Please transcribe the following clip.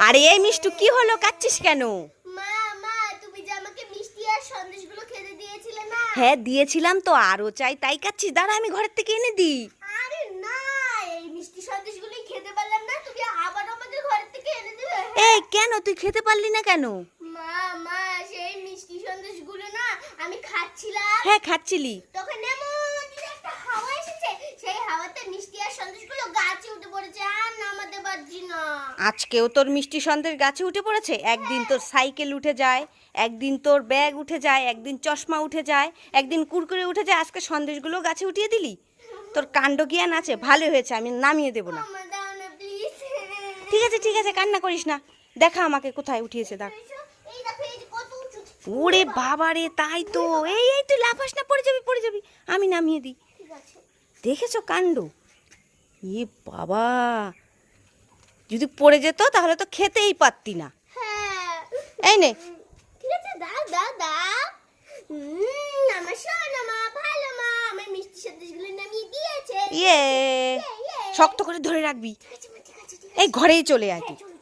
আরে এই মিষ্টু কি হলো, কাচ্ছিস কেন? মা মা তুমি যে আমাকে মিষ্টি আর সন্দেশগুলো খেতে দিয়েছিলে না? হ্যাঁ দিয়েছিলাম তো, আরো চাই তাই কাচ্ছিস। দাঁড়া আমি ঘরের থেকে এনে দিই। আরে না, এই মিষ্টি সন্দেশগুলোই খেতে পারলাম না, তুমি আবার আমাদের ঘর থেকে এনে দিবে? এই কেন তুই খেতে পারলি না কেন? মা মা সেই মিষ্টি সন্দেশগুলো না আমি খাচ্ছিলাম। হ্যাঁ খাচ্ছিলি। তখন এমন একটা হাওয়া এসেছে, সেই হাওয়াতে মিষ্টি আর সন্দেশগুলো গাছে উঠে পড়েছে, আর নামাতে পারছি না। আজকেও তোর মিষ্টি সন্দেশ গাছে উঠে পড়েছে? একদিন তোর সাইকেল উঠে যায়, একদিন তোর ব্যাগ উঠে যায়, একদিন চশমা উঠে যায়, একদিন কুরকুরে উঠে যায়, আজকে সন্দেশগুলো গাছে উঠিয়ে দিলি? তোর কাণ্ড জ্ঞান আছে? ভালো হয়েছে, আমি নামিয়ে দেবো না। আমার দাও না প্লিজ। ঠিক আছে ঠিক আছে, কান্না করিস না। দেখা আমাকে কোথায় উঠিয়েছে, দেখ। এই দেখো, এই যে কত উঁচু। ওরে বাবা রে, তাই তো। এই এই তুই লাফাস না, পড়ে যাবি পড়ে যাবি। আমি নামিয়ে দিই। ঠিক আছে। দেখেছো কাণ্ড? এ বাবা, যদি পড়ে যেত তাহলে তো খেতেই পারতি না। হ্যাঁ এই নে। ঠিক আছে, দাও দাও দাও। আমার সোনা মা, ভালো মা, আমার মিষ্টি সন্দেশগুলো নামিয়ে দিয়েছে। ইয়ে, ইয়ে, ইয়ে। শক্ত করে ধরে রাখবি। ঠিক আছে মা, ঠিক আছে, ঠিক আছে। এই ঘরেই চলে আয় তুই। হ্যাঁ, চলো।